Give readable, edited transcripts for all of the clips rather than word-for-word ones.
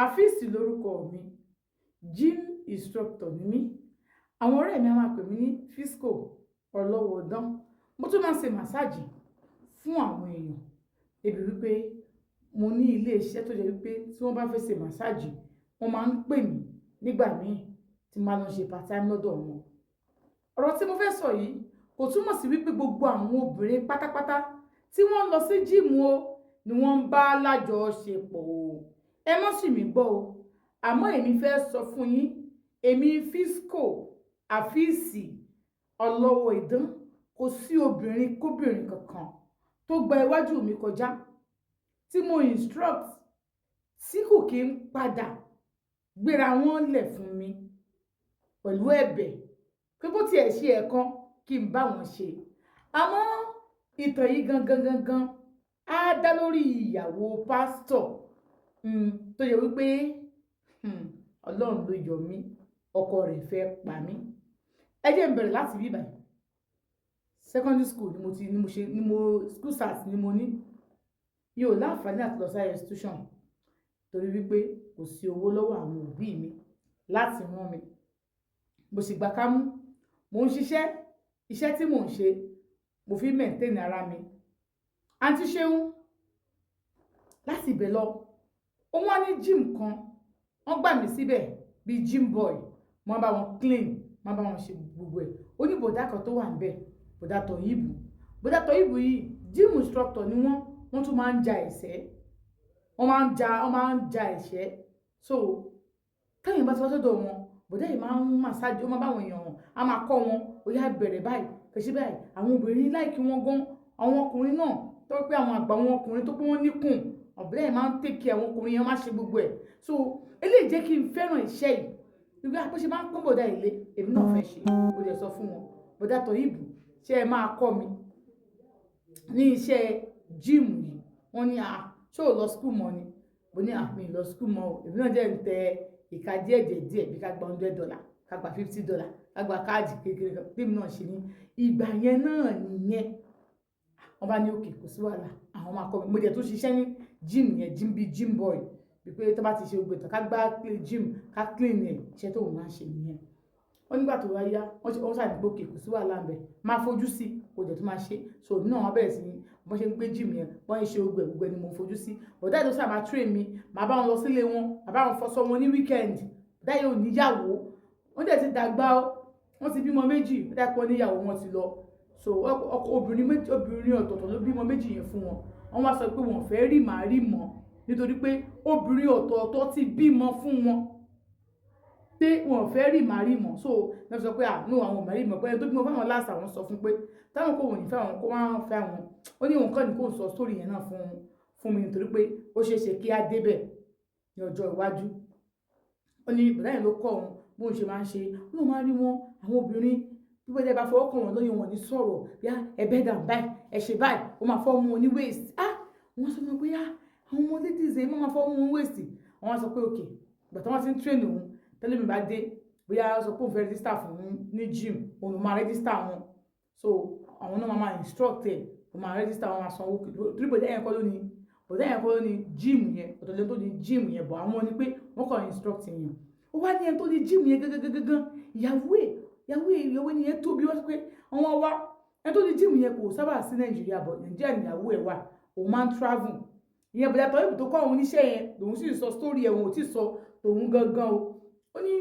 Afeez lórúkọ mi, gym instructor ni mí. Àwọn ọ̀rẹ́ mi a máa pè mí ní Fisco ọlọ́wọ́ idán. Mo tún máa ń ṣe màsáàjì fún àwọn èèyàn. Débi wípé mo ní ilé iṣẹ́ tó jẹ́ wípé tí wọ́n bá fẹ́ ṣe màsáàjì, wọ́n máa ń pè mí nígbà míì tí màá lọ ṣe part time lọ́dọ̀ wọn. Ọ̀rọ̀ tí mo fẹ́ sọ yìí kò túmọ̀ sí wípé gbogbo àwọn obìnrin pátápátá tí wọ́n lọ sí jíìmù o ni wọ́n ń bá lájọṣepọ̀ o. Ẹ má sì mí gbọ́ o. Àmọ́ èmi fẹ́ sọ fún yín, èmi Fisco Afeez ọlọ́wọ́ idán, kò sí obìnrin kóbìnrin kankan tó gba iwájú mi kọjá tí mo instruct tí kò kí ń padà gbéra wọn lẹ̀ fún mi pẹ̀lú ẹ̀bẹ̀ pé bó tiẹ̀ ṣe ẹ̀kan kí n bá wọn ṣe. Àmọ́ ìtàn yìí gangan á dá lórí ìyàwó pásítọ̀ tó yẹ wípé Ọlọ́run ló yọ mí, ọkọ rẹ̀ fẹ́ pa mí. Ẹ jẹ́ n bẹ̀rẹ̀ láti bí báyìí. Secondary school ni mo school start ni mo ní. Mi ò láǹfààní àti lọ sí higher institution torí wípé kò sí owó lọ́wọ́ àwọn òbí mi láti rán mi. Mo sì gbà kámú. Mo ń ṣiṣẹ́, iṣẹ́ tí mò ń ṣe mo fi maintain ara mi. Àǹtí Ṣeun láti ibẹ̀ lọ, ó wá ní gym kan, wọ́n gbà mí síbẹ̀ bí gym boy. Mo bá wọn clean, mo bá wọn ṣe gbogbo ẹ̀. Ó ní bọ̀dá kan tó wà níbẹ̀, bọ̀dá Tọ̀yìbù. Bọ̀dá Tọ̀yìbù yìí gym instructor ni wọ́n tún máa ń ja ẹ̀ṣẹ́. Wọ́n máa ń ja ẹ̀ṣẹ́. So tẹ́yìn bá ti wá sọ́dọ̀ wọn, bọ̀dá yìí máa ń massage, ó máa bá àwọn èèyàn wọn, a máa kọ́ wọn, ó yá bẹ̀rẹ̀ báyìí, kẹ̀ṣẹ́ báyìí. Àwọn obìnrin láìkí wọn gan, àwọn ọkùnrin náà tó pé àwọn àgbà wọn ọkùnrin tó pé wọ́n níkùn, ọ̀bẹ̀rẹ̀ yìí máa ń take care àwọn ọkùnrin yẹn, máa ṣe gbogbo ẹ̀. So eléyìí jẹ́ kí n fẹ́ràn iṣẹ́ yìí. Ìwé àpèṣe máa ń pọ́n bọ̀dá ilé, èmi náà fẹ́ ṣe. Mo dẹ̀ sọ fún wọn, bọ̀dá Tọ̀yìbù, ṣé ẹ máa kọ́ mi ní iṣẹ́ gym yìí? Wọ́n ní ṣé ò lọ school mọ́ ni? Mo ní mi lọ school mọ́ o. Èmi náà jẹ́ ń tẹ ìka díẹ̀ bí ká gba $100, ká gba $50, ká gba káàdì kékeré kan bí èmi náà ṣe ní. Ìgbà yẹn náà nìyẹn. Wọ́n bá ní òkè kò sí wàhálà, àwọn máa kọ́ mi. Mo dẹ̀ tó ṣiṣẹ́ ní gym yẹn, gym boy. Pé tó bá ti ṣe gbogbo ìtàn ká gbá gym ká clean ẹ̀, iṣẹ́ tó wọ́n máa ń ṣe nìyẹn. Wọ́n nígbà tó wá yá, wọ́n ṣàdìgbò òkè kò sí wàhálà ń bẹ̀, máa fojú sí kò dẹ̀ tó máa ṣe. So èmi náà wọ́n bẹ̀rẹ̀ sí ní bọ́n ṣe ń gbé gym yẹn, bọ́n ṣe gbogbo ẹ̀ ni mo fojú sí. Bọ̀dá yìí ló sábà train mi, màá bá wọn lọ sílé wọn, màá bá wọn fọṣọ wọn ní weekend. Bọ̀dá yìí ò níyàwó, wọ́n dẹ̀ ti dàgbà ó, wọ́n ti bímọ méjì, bọ̀dá pọ̀ níyàwó wọn ti lọ. So obìnrin ọ̀tọ̀ọ̀tọ̀ ló bímọ méjì yẹn fún wọn. Wọ́n wá sọ pé wọn fẹ́ rí màá rí mọ́ nítorí pé obìnrin ọ̀tọ̀ọ̀tọ̀ ti bímọ fún wọn pé wọn fẹ́ rí màá rí mọ́. So wọ́n sọ pé no àwọn màá rí mọ́ pé ẹni tó bímọ fáwọn láàsà wọn sọ fún pé táwọn kò wọ́n ní fẹ́ àwọn kó wá fẹ́ àwọn. Ó ní òun kàn ní kó sọ story yẹn náà fún mi nítorí pé ó ṣeé ṣe kí á débẹ̀ ní ọjọ́ iwájú. Ó ní bọ̀dá yẹn ló kọ́ òun bóun ṣe máa ń ṣe. Ó máa rí wọn àwọn obìnrin bí wọ́n bá fọwọ́ kàn wọ́n lóyún wọn ní sọ̀rọ̀ bí ẹbẹ̀ dà báyìí ẹ ṣe báyìí ó máa fọ́ mu wọn ní waist. Wọ́n sọ fún mi pé àwọn ọmọ ladies ẹ̀ máa fọ́ mu wọn waist. Wọ́n sọ pé òkè ìgbà tí wọ́n ti ń train òun tẹ́lẹ̀ mi bá dé bóyá sọ pé òun fẹ́ register fún ní gym òun ló máa register wọn. So àwọn náà máa instruct ẹ̀ òun máa register wọn máa sanwó torí bọ̀dá yẹn kọ́ ló ní gym yẹn ọ̀tọ̀lẹ́ tó ní gym yẹn bọ̀ àwọn ni pé wọ́n kàn instruct yẹn. Ó wá ní ẹni tó ní gym yẹn gangan ìyàwó ni yẹn tóbi wọ́n sọ pé àwọn wá ẹni tó ní gym yẹn kò sábà sí Nàìjíríà bọ̀ Nàìjíríà ni ìyàwó ẹ̀ wà, òun máa ń travel. Ìyẹn bọ̀dá Tọ̀yìbù tó kọ́ òun níṣẹ́ yẹn lòun sì sọ story ẹ̀ òun ò tí sọ tòun gangan o. Ó ní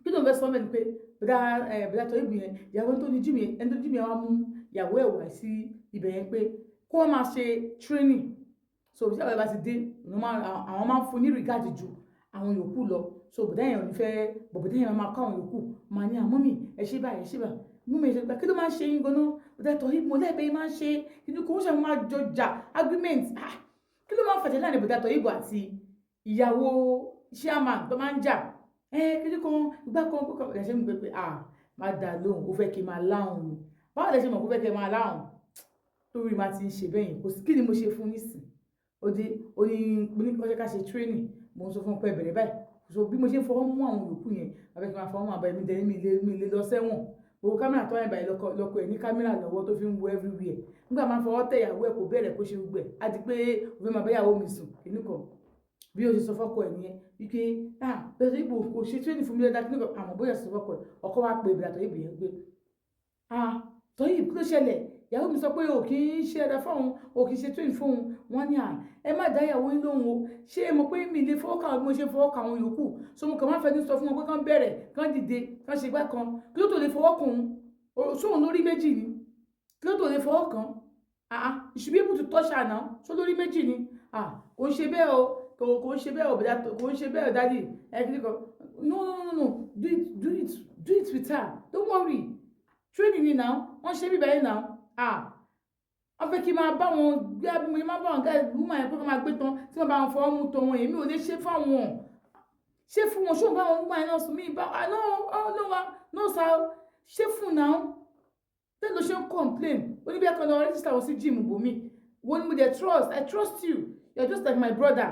kí ló ń fẹ́ sọ mẹ́ni pé bọ̀dá Tọ̀yìbù yẹn ìyàwó tó ní gym yẹn ẹni tó gym yẹn wá mú ìyàwó ẹ̀ wá sí ibẹ̀ yẹn pé kó wọ́n máa ṣe training. So bí sábà bá ti dé àwọn máa ń fún ní regard ju àwọn yòókù lọ. So bọ̀dá yẹn ò ní fẹ́ bọ̀dá yẹn máa kọ́ àwọn yòókù máa ní mummy ẹ ṣe báyìí ẹ ṣe báyìí mummy ẹ ṣe báyìí kí ló máa ń ṣe yín gan-an bọ̀dá Tọ̀yìbù mo lẹ́ẹ̀bẹ̀ máa ń ṣe inú kò ń ṣe máa jọjà argument kí ló máa ń fàjẹ́ láàrin bọ̀dá Tọ̀yìbù àti ìyàwó chairman tó máa ń jà kí ló kan ìgbà kan kó kàn ṣe ń gbé pé máa dà lóhùn ó fẹ́ kí n máa láhùn mi báwo lẹ ṣe mọ̀ kó fẹ́ kí n máa láhùn torí máa ti ń ṣe bẹ́yìn kò sí kí ni mo ṣe fún nísìn ó ní kọ́ṣẹ́ ká ṣe training mo ń sọ fún pé bẹ̀rẹ̀ báyìí so bí mo ṣe fọwọ́ mú àwọn yòókù yẹn abẹ́kí máa fọwọ́ mú àbáyé mi dẹ́ni mi lè lọ sẹ́wọ̀n gbogbo kámẹ́rà tó wáyé báyìí lọ́kọ̀ ẹ̀ ní kámẹ́rà lọ́wọ́ tó fi ń wo everywhere nígbà máa fọwọ́ tẹ̀ ìyàwó ẹ̀ kò bẹ̀rẹ̀ kó ṣe gbogbo ẹ̀ á di pé òfin máa bá ìyàwó mi sùn kìíní kan bí o ṣe sọ fọ́kọ ẹ̀ nìyẹn wípé bẹ́ẹ̀ ibo kò ṣe training fún mi lẹ́dá kí nìkan àmọ́ bóyá sọ fọ́kọ ẹ̀ ọkọ wa pè bìrà Toyib yẹn pé Toyib kí ló ṣẹlẹ̀ ìyàwó mi sọ pé o kì í ṣe ẹ̀dá fóun o kì í ṣe training fóun wọ́n ní ẹ má dá ìyàwó yín lóhùn o ṣé ẹ mọ̀ pé mi lè fọwọ́ kà bí mo ṣe fọwọ́ kà àwọn yòókù so mo kàn máa fẹ́ ní sọ fún wọn pé kán bẹ̀rẹ̀ kán dìde kán ṣe gbá kan kí ló tó lè fọwọ́ kàn òun sóhun lórí méjì ni kí ló tó lè fọwọ́ kàn you should be able to touch her now so lórí méjì ni kò ń ṣe bẹ́ẹ̀ o kò ń ṣe bẹ́ẹ̀ o kò ń ṣe bẹ́ẹ̀ o dádì ẹ kí ni kan no do it with her don't worry training ni now wọ́n ṣe bíbá yìí now wọ́n fẹ́ kí n máa bá wọn gbé abúlé máa bá wọn gáà ìlúmọ̀ yẹn pé kí wọ́n máa gbé tán tí wọ́n bá wọn fọwọ́ mú tán wọn èmi ò lè ṣe fáwọn ṣé fún wọn ṣóun bá wọn gbà yẹn náà sùn mí bá no sir ṣé fún náà tẹ́lẹ̀ ló ṣe ń complain ó ní bí ẹ̀kan náà register wọn sí gym bòmí wọ́n ní mo dẹ̀ I trust you you're just like my brother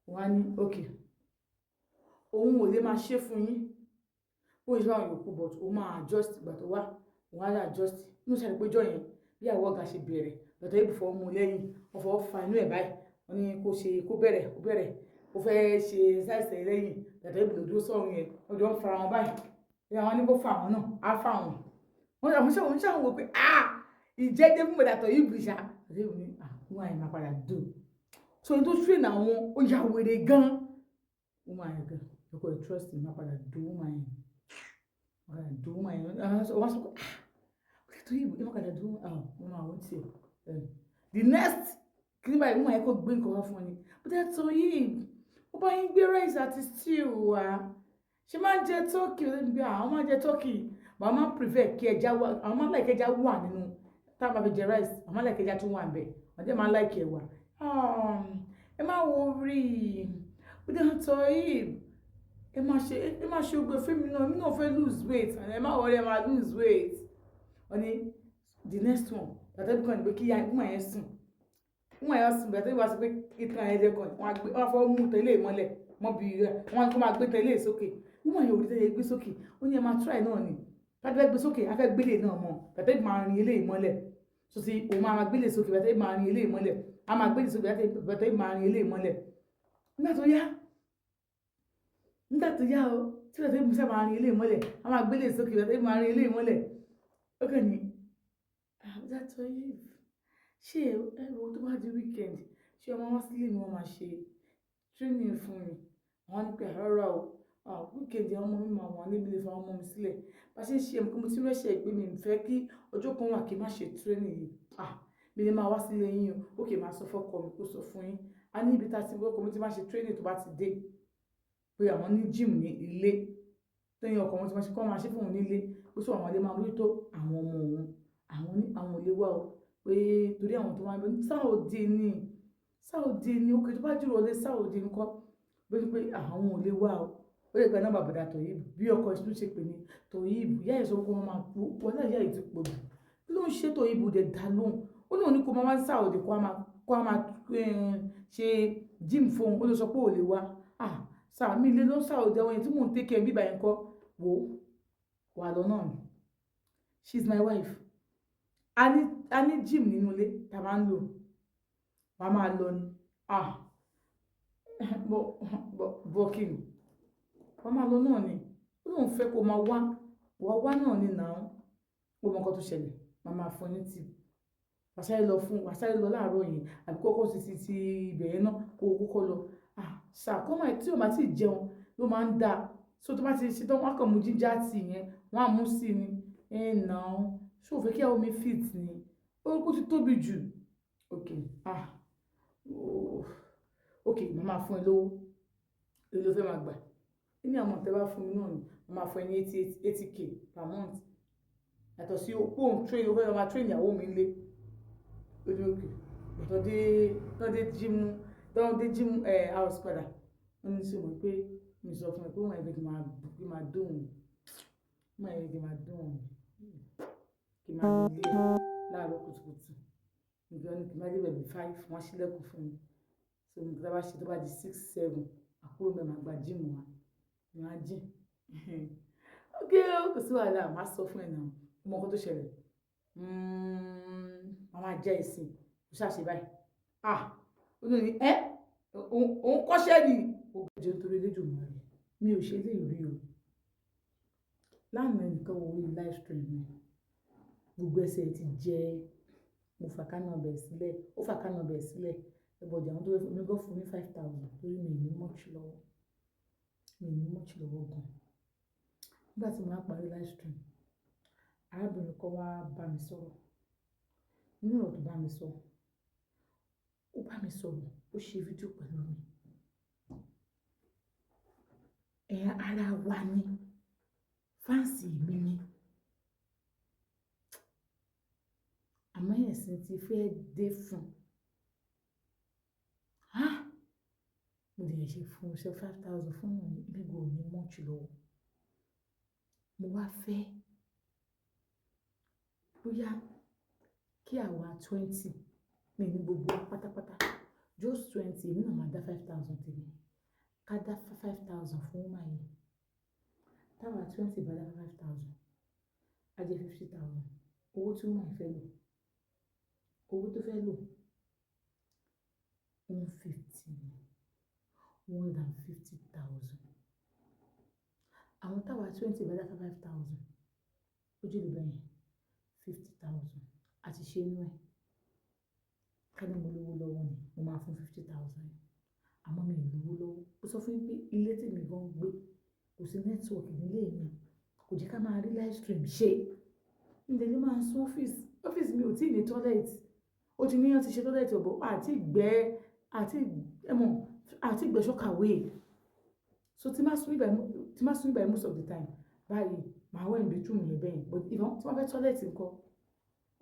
wọ́n á ní okay òun ò lè máa ṣe fún yín ó yẹ báwọn yòókù but ó máa adjust ìgbà tó wá òun á lè adjust inú ṣàlùpéjọ yẹn bí àwọn ọ̀gá ṣe bẹ̀rẹ̀ lọ́tọ̀ yìí fọ́ mú lẹ́yìn wọ́n fọ́ fa inú ẹ̀ báyìí wọ́n ní kó bẹ̀rẹ̀ ó fẹ́ ṣe ṣáìsẹ̀ lẹ́yìn lọ́tọ̀ yìí lòdó sọ̀rọ̀ yẹn wọ́n jọ ń fara wọn báyìí bí àwọn ní kó fa àwọn náà á fa wọn wọ́n ṣàwọn wò pé ìjẹ́jẹ́ fún Bọ̀dá Toyib ṣá àti ìwé wọ́n àyè máa padà dùn so ní tó train àwọn ó yà wèrè gan wọ́n máa yẹ gan ọkọ̀ trust máa padà dùn wọ́n máa yẹ wọ́n sọ pé Toyib ẹ máa padà dùn wọ́n máa wọ́n tiẹ̀ the next kí ní báyìí wọ́n máa yẹ kó gbé nǹkan wá fún ọ ni Bọ̀dá Toyib ó bá yín gbé rice àti stew wá ṣe máa ń jẹ turkey àwọn máa ń jẹ turkey but máa ń prefer kí ẹja wà àwọn máa ń like ẹja wà nínú tá a bá fi jẹ rice àwọn máa ń like ẹja tó wà níbẹ̀ wọ́n dẹ̀ máa ń like ẹ̀wà ẹ má wo rí Bọ̀dá Toyib ẹ má ṣe ogbe fún mi náà fẹ́ lose weight ẹ má wọlé ẹ má lose weight wọ́n ní the next one bàtà bí kan ní pé kí ìgbìmọ̀ yẹn sùn bàtà bí wọ́n sọ pé ìtàn ẹ̀jẹ̀ kan wọ́n fọ́ mú tẹ́lẹ̀ mọ́lẹ̀ mọ́ bí wọ́n kó máa gbé tẹ́lẹ̀ sókè ìgbìmọ̀ yẹn ò rí tẹ́lẹ̀ gbé sókè ó ní ẹ máa try náà ni bàtà bí gbé sókè afẹ́ gbélé náà mọ́ bàtà bí máa rin eléyìí mọ́lẹ̀ so ti òun máa gbélé sókè bàtà bí máa rin eléyìí mọ́lẹ̀ a máa gbélé sókè bàtà bí máa rin eléyìí mọ́lẹ̀ nígbà tó yá o tí bàtà bí musa máa rin eléyìí mọ́lẹ̀ a máa gbélé sókè bàtà bí máa rin eléyìí mọ́lẹ̀ ó kàn ní Bọ̀dá Toyib ṣé ẹ̀rọ tó bá di weekend ṣé ọmọ wá sílé mi wọ́n máa ṣe training fún mi àwọn ní pé rárá o weekend ọmọ mi máa wà níbi lè fa ọmọ mi sílẹ̀ bá ṣe ń ṣe ẹ̀mí kí mo ti rẹ́ṣẹ̀ gbé mi fẹ́ kí ọjọ́ kan wà kí n má ṣe training yìí mi lè máa wá sílé yín o ókè máa sọ fọ́kọ mi kó sọ fún yín a ní ibi tá a ti wọ́kọ mi ti máa ṣe training tó bá ti dé pé àwọn ní gym ní ilé tẹ́yìn ọkọ̀ wọn ti máa ṣe kọ́ máa ṣe fún òun nílé ó sọ àwọn ilé máa mójútó àwọn ọmọ òun àwọn ilé wà o pé torí àwọn tó máa ń bẹ Saudi ni òkè tó bá jùlọ lé Saudi nǹkan pé àwọn ò lè wà o ó lè gba nọ́mbà Bọ̀dá Toyib bí ọkọ ìṣúná ṣe pè ní Toyib ìyá ẹ̀ sọ pé wọ́n máa kú wọ́n náà ìyá ẹ̀ ti pọ̀ jù kí ló ń ṣe Toyib dẹ̀ dá lóhùn ó lóun ní kó máa wá Saudi kó a máa ṣe gym fóun ó lè sọ pé ò lè wá sàmì ilé ló ń Saudi àwọn èyí tí mò ń tẹ́kẹ̀ bíbá yẹn kọ́ wà lọ́nà ni she's my wife a ní gym nínú ilé tá a máa ń lò wọ́n á máa lọ ni bọ́kìnì wọ́n máa lọ náà ni ó lóun fẹ́ kó máa wá náà ni náà ó mọ nǹkan tó ṣẹlẹ̀ máa máa fún ní tì wàsáyé lọ láàárọ̀ yìí àbí kọ́kọ́ ti ibẹ̀ yẹn náà kó o kọ́kọ́ lọ ṣàkómọ tí o bá ti jẹun ló máa ń dáa so tó bá ti ṣe tán wọ́n kàn mú jíjà tì yẹn wọ́n á mú sí ni náà ṣé o fẹ́ kí àwọn mi fit ni orúkọ ti tóbi jù ok màá fún ẹ lówó èlò fẹ́ máa gbà ní àwọn tẹ́ bá fún mi náà ni màá fún ẹ ní 80k per month yàtọ̀ sí òun train ó fẹ́ máa train ìyàwó mi lé lójú òkè tọ́dé jímú house padà wọ́n ní sí wọn pé mi sọ fún ẹ pé wọ́n ẹgbẹ́ kí máa dóhùn kí máa nílé láàárọ̀ kùtùkùtù nígbà ní kí n bá dé bẹ̀bí 5 wọ́n ṣílẹ̀kùn fún mi so nígbà bá ṣe tó bá di 6 7 àkúrò mẹ́ máa gba jíìmù wa ní wọ́n á jìn ok kò sí wàhálà máa sọ fún ẹ náà ọmọ ọkọ tó ṣẹlẹ̀ máa máa jẹ́ ìsìn kò ṣàṣe báyìí ó ní òun kọ́ṣẹ́ ni ó jẹ́ nítorí Elédùmarè mi ò ṣe lè rí o. Lánàá nìkan wo orí live stream mi gbogbo ẹsẹ̀ ti jẹ́ mo fàká nọ́mbẹ̀ sílẹ̀ ó fàká nọ́mbẹ̀ sílẹ̀ ẹ̀bọ̀dì àwọn tó fẹ́ mi gbọ́ fún ní 5,000 torí mi ní much lọ́wọ́ gan. Nígbà tí mo wá parí live stream arábìnrin kan wá bá mi sọ̀rọ̀ nínú ọ̀rọ̀ tó bá mi sọ ó bá mi sọ̀rọ̀ ó ṣe fídíò pẹ̀lú mi ara wa ni fáǹsì mi ni àmọ́ ẹ̀sìn ti fẹ́ dé fún mo lè ṣe fún ṣe 5,000 fún mi gbígbó ní much lọ́wọ́ mo wá fẹ́ bóyá kí àwa 20 mi ní gbogbo pátápátá just 20 èmi náà máa dá 5,000 tèmi ká dá 5,000 fún ọmọ yìí táwa 20 bá dá 5,000 á jẹ́ 50,000 owó tí wọ́n máa fẹ́ lò owó tó fẹ́ lò 150,000 àwọn táwa 20 bá dá 5,000 ó jẹ́ lùbẹ̀yìn 50,000 àti ṣe inú ẹ̀ ká ní mo lówó lọ́wọ́ ni mo máa fún 50,000 àmọ́ mi ò lówó lọ́wọ́ ó sọ fún mi pé ilé tí mi gan gbé kò sí nẹ́tíwọ̀kì nílé mi kò jẹ́ ká máa rí live stream ṣe nílé ló máa ń sún ọ́fíìsì mi ò tí ì ní tọ́lẹ̀tì ó ti níyàn ti ṣe tọ́lẹ̀tì ọ̀bọ̀ àti ìgbẹ́ ṣọ́kàwé so tí má sún ibà most of the time báyìí màá wẹ̀ níbi túmù yẹn bẹ́ẹ̀ but tí wọ́n fẹ́ tọ́lẹ̀tì nǹkan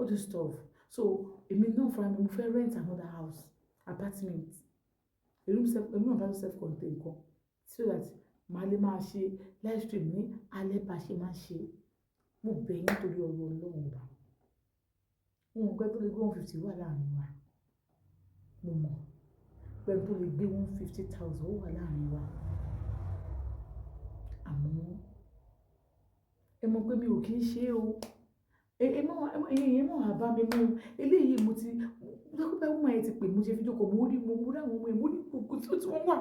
all this stuff so èmi náà fúnra mi mo fẹ́ rent another house apartment èmi náà bá self-contained nǹkan so that màá lè máa ṣe live stream ní alẹ́ bá ṣe máa ṣe mo bẹ̀ yín nítorí ọ̀rọ̀ Ọlọ́run ọba wọn pẹ́ tó lè gbé 150 wà láàrin wa mo mọ̀ pẹ́ tó lè gbé 150,000 ó wà láàrin wa àmọ́ ẹ mọ̀ pé mi ò kí ń ṣe o èyí mọ̀ àbá mi mú eléyìí mo ti lọ́kọ́pẹ́ wọ́n ẹ̀ ti pè mo ṣe fídíò kọ̀ mo rí àwọn ọmọ ẹ̀ mo rí gbogbo tí wọ́n wà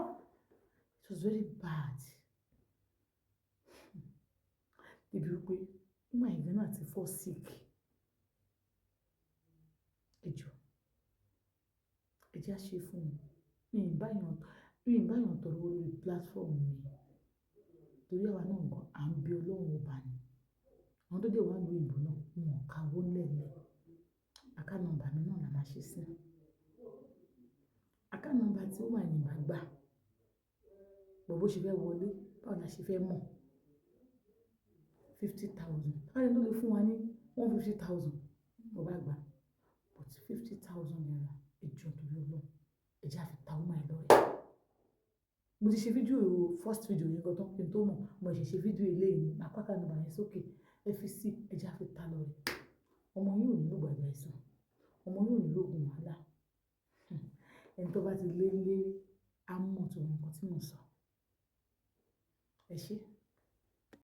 it was very bad ibi wípé ọmọ ẹ̀gbẹ́ náà ti fall sick ẹjọ́ ẹjẹ́ á ṣe fún mi ìbáyàn tọrọ orí platform mi torí àwa náà nǹkan à ń bí Ọlọ́run ọba ni àwọn tó dé wà ní ìbò náà wọn kàwó lẹ́lẹ̀ àká nọ́mbà mi náà la máa ṣe sí àká nọ́mbà tí ó wà ní ìgbàgbà bó ṣe fẹ́ wọlé báwo la ṣe fẹ́ mọ̀ 50,000 báyìí ló lè fún wa ní 150,000 mo bá gbà but 50,000 naira ẹjọ́ tó lọ lọ ẹjẹ́ àfi ta ọmọ ẹ̀ lọ́rẹ̀ mo ti ṣe fídíò first video yẹn gan tán kí n tó mọ̀ mo ṣe fídíò eléyìí àpáká nọ́mbà yẹn sókè FCC ẹjẹ́ àfi ta lọ́rẹ̀ ọmọ yóò nílò gbàgbà ẹ̀sán ọmọ yóò nílò oògùn wàhálà ẹni tó bá ti lé á mọ̀ tó nǹkan tí mo sọ ẹ ṣé.